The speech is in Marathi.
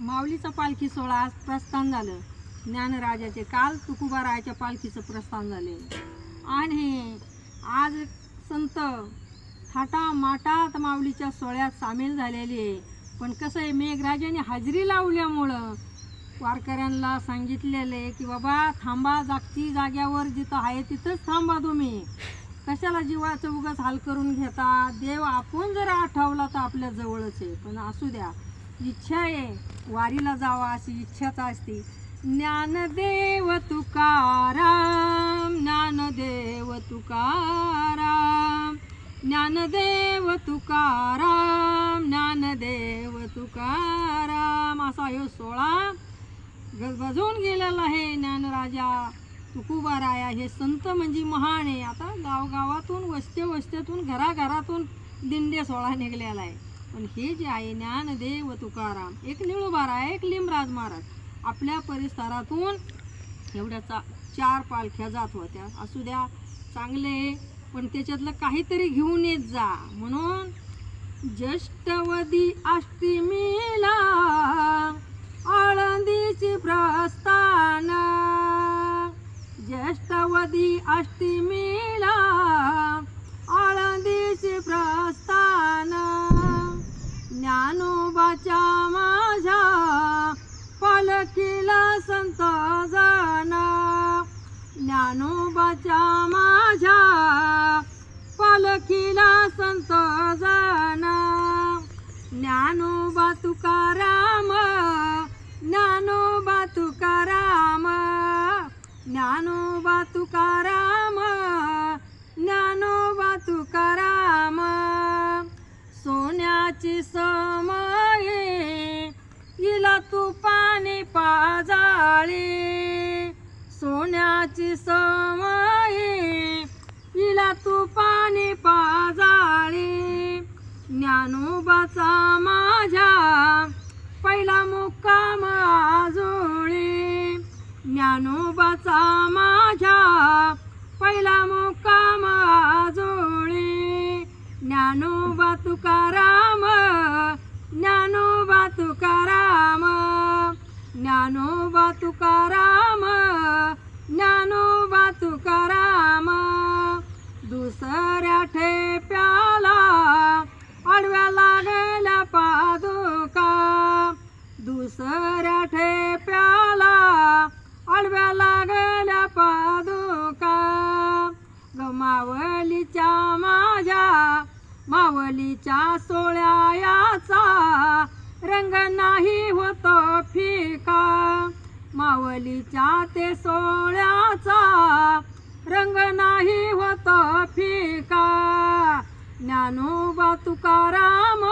माऊलीचा पालखी सोहळा आज प्रस्थान झालं. ज्ञानराजाचे काल तुकोबारायाच्या पालखीचं प्रस्थान झाले आणि आज संत थाटामाटात माऊलीच्या सोहळ्यात सामील झालेले आहे. पण कसं आहे, मेघराजाने हजेरी लावल्यामुळं वारकऱ्यांना सांगितलेलं आहे की बाबा थांबा, जागची जाग्यावर जिथं आहे तिथंच थांबा, तुम्ही कशाला जीवाचं उगाच हाल करून घेता. देव आपण जर आठवला तर आपल्या जवळच आहे. पण असू द्या, इच्छा आहे वारीला जावा अशी इच्छाच असते. ज्ञानदेव तुकाराम, ज्ञानदेव तुकाराम, ज्ञानदेव तुकाराम, ज्ञानदेव तुकाराम असा ह्यो सोहळा गजबजून गेलेला आहे. ज्ञानराजा तुकोबाराया हे संत म्हणजे महान आहे. आता गावगावातून वस्त्यातून घराघरातून दिंडे सोहळा निघलेला आहे. पण हे जे आहे ज्ञानदेव तुकाराम, एक निळोबाराया, एक लिमराज महाराज, आपल्या परिसरातून एवढ्या 4 पालख्या जात होत्या. असू द्या, चांगले, पण त्याच्यातलं काहीतरी घेऊन येत जा. म्हणून ज्येष्ठवदी अष्टमीला आळंदीची प्रस्थान, ज्येष्ठवदी अष्टमीला आळंदीचे प्रस्थान, ज्ञानोबाच्या माझ्या पालखीला संत जन, ज्ञानोबाच्या माझ्या पालखीला संत जन, ज्ञानोबा तुकाराम, ज्ञानोबा तुकाराम, ज्ञानोबा तुकाराम, ज्ञानोबा तुकाराम. सोन्याची समये हिला तुपाने पाजाळे, सोन्याची समये हिला तुपाने पाजाळे, ज्ञानोबाचा माझ्या पहिला मुक्काम आजोळे, ज्ञानोबाचा माझ्या पहिला मुक्काम आजोळे, ज्ञानोबा तुकाराम, ज्ञानोबा तुकाराम, ज्ञानोबा तुकाराम, ज्ञानोबा तुकाराम. दुसऱ्या ठेप्याला आडव्या लागल्या पादुका, दुसऱ्या ठेप्याला आडव्या लागल्या पादुका, मावलीच्या माझ्या मावलीच्या सोहळ्याचा रंग नाही होतो फिका, मावलीच्या ते सोहळ्याचा रंग नाही होतो फिका. ज्ञानोबा तुकाराम,